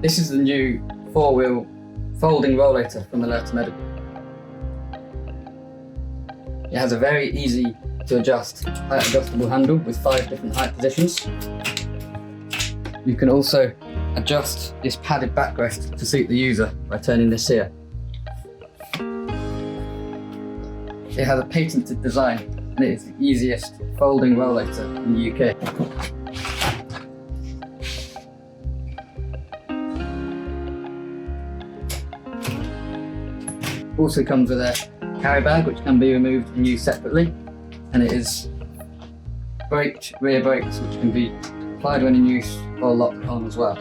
This is the new four-wheel folding rollator from Aluminium Medical. It has a very easy to adjust height adjustable handle with 5 different height positions. You can also adjust this padded backrest to suit the user by turning this here. It has a patented design and it is the easiest folding rollator in the UK. Also comes with a carry bag which can be removed and used separately, and it is rear brakes which can be applied when in use or locked on as well.